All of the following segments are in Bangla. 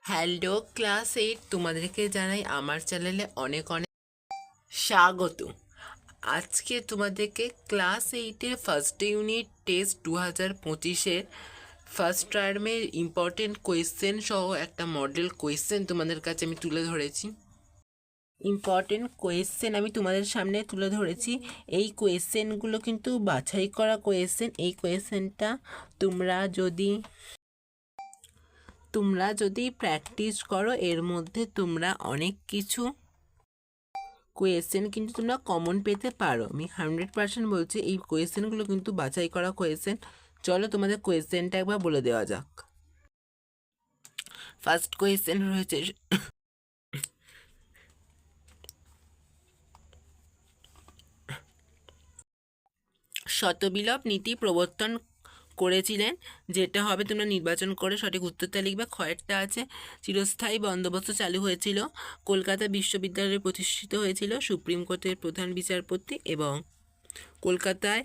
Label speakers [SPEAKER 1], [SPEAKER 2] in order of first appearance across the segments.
[SPEAKER 1] হ্যালো ক্লাস 8, তোমাদেরকে জানাই আমার চ্যানেলে অনেক অনেক স্বাগত। আজকে তোমাদেরকে ক্লাস 8-এর ফার্স্ট ইউনিট টেস্ট 2025-এর ফার্স্ট টার্মের ইম্পর্টেন্ট কোয়েশ্চেন সহ একটা মডেল কোয়েশ্চেন তোমাদের কাছে আমি তুলে ধরেছি। ইম্পর্টেন্ট কোয়েশ্চেন আমি তোমাদের সামনে তুলে ধরেছি। এই কোয়েশ্চেনগুলো কিন্তু বাছাই করা কোয়েশ্চেন। এই কোয়েশ্চেনটা তোমরা যদি প্র্যাকটিস করো, এর মধ্যে তোমরা অনেক কিছু কোয়েশ্চেন কিন্তু তোমরা কমন পেতে পারো। আমি 100% বলছি, এই কোয়েশ্চেনগুলো কিন্তু বাছাই করা কোয়েশ্চেন। চলো তোমাদের কোয়েশ্চেনটা একবার বলে দেওয়া যাক। ফার্স্ট কোয়েশ্চেন রয়েছে, শতবিপ্লব নীতি প্রবর্তন করেছিলেন, যেটা হবে তোমরা নির্বাচন করে সঠিক উত্তরটা লিখবে। খয়েরটা আছে চিরস্থায়ী বন্দোবস্ত চালু হয়েছিল, কলকাতা বিশ্ববিদ্যালয়ে প্রতিষ্ঠিত হয়েছিল সুপ্রিম কোর্টের প্রধান বিচারপতি, এবং কলকাতায়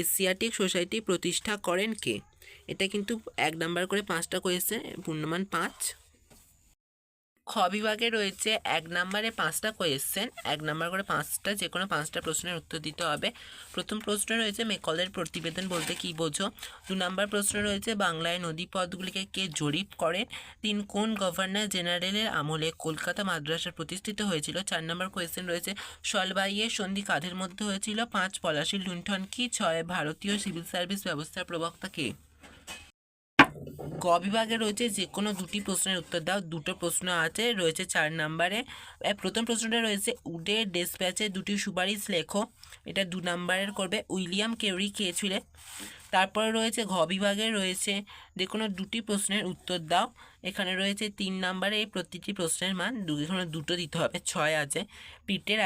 [SPEAKER 1] এশিয়াটিক সোসাইটি প্রতিষ্ঠা করেন কে? এটা কিন্তু 1 নাম্বার করে 5টা কোয়েশ্চেন, পূর্ণমান 5। খ বিভাগে রয়েছে 1 নাম্বারে 5টা কোয়েশ্চেন, 1 নাম্বার করে 5টা, যে কোনো 5টা প্রশ্নের উত্তর দিতে হবে। প্রথম প্রশ্ন রয়েছে মেকলের প্রতিবেদন বলতে কী বোঝো। 2 নাম্বার প্রশ্ন রয়েছে বাংলায় নদীপথগুলিকে কে জরিপ করেন। 3 কোন গভর্নর জেনারেলের আমলে কলকাতা মাদ্রাসা প্রতিষ্ঠিত হয়েছিল। 4 নাম্বার কোয়েশ্চেন রয়েছে সলবাইয়ের সন্ধি কাদের মধ্যে হয়েছিল। 5 পলাশীর লুণ্ঠন কি। 6 ভারতীয় সিভিল সার্ভিস ব্যবস্থার প্রবক্তা কে? গ বিভাগে রয়েছে যে কোনো 2টি প্রশ্নের উত্তর দাও। 2টো প্রশ্ন আছে, রয়েছে 4 নাম্বারে। প্রথম প্রশ্নটা রয়েছে উডের ডেসপ্যাচে 2টি সুপারিশ লেখো। এটা 2 নাম্বারের করবে। উইলিয়াম কেরি কে ছিলেন? তারপরে রয়েছে ঘ বিভাগে রয়েছে যে কোনো 2টি প্রশ্নের উত্তর দাও। এখানে রয়েছে 3 নাম্বারে। এই প্রতিটি প্রশ্নের মান এখানে 2টো দিতে হবে। 6 আছে পিটের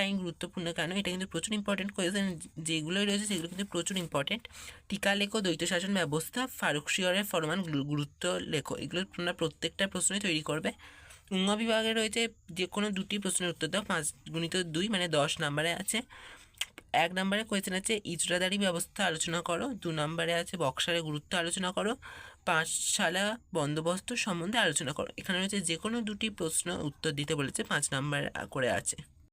[SPEAKER 1] আইন গুরুত্বপূর্ণ কেন? এটা কিন্তু প্রচুর ইম্পর্টেন্ট কোয়েশ্চেন। যেগুলোই রয়েছে সেগুলো কিন্তু প্রচুর ইম্পর্টেন্ট। টিকা লেখো, দ্বৈত শাসন ব্যবস্থা, ফারুক শিয়রের ফরমান গুরুত্ব লেখো। এগুলো তোমরা প্রত্যেকটা প্রশ্নই তৈরি করবে। ঙ বিভাগে রয়েছে যে কোনো 2টি প্রশ্নের উত্তর দাও। 5 গুণিত 2 মানে 10 নাম্বারে আছে। 1 নাম্বারে কোয়েশ্চেন আছে ইজরাদারি ব্যবস্থা আলোচনা করো। 2 নাম্বারে আছে বক্সারের গুরুত্ব আলোচনা করো। 5 সালা বন্দোবস্ত সম্বন্ধে আলোচনা করো। এখানে রয়েছে যে কোনো 2টি প্রশ্ন উত্তর দিতে বলেছে, 5 নাম্বার করে আছে।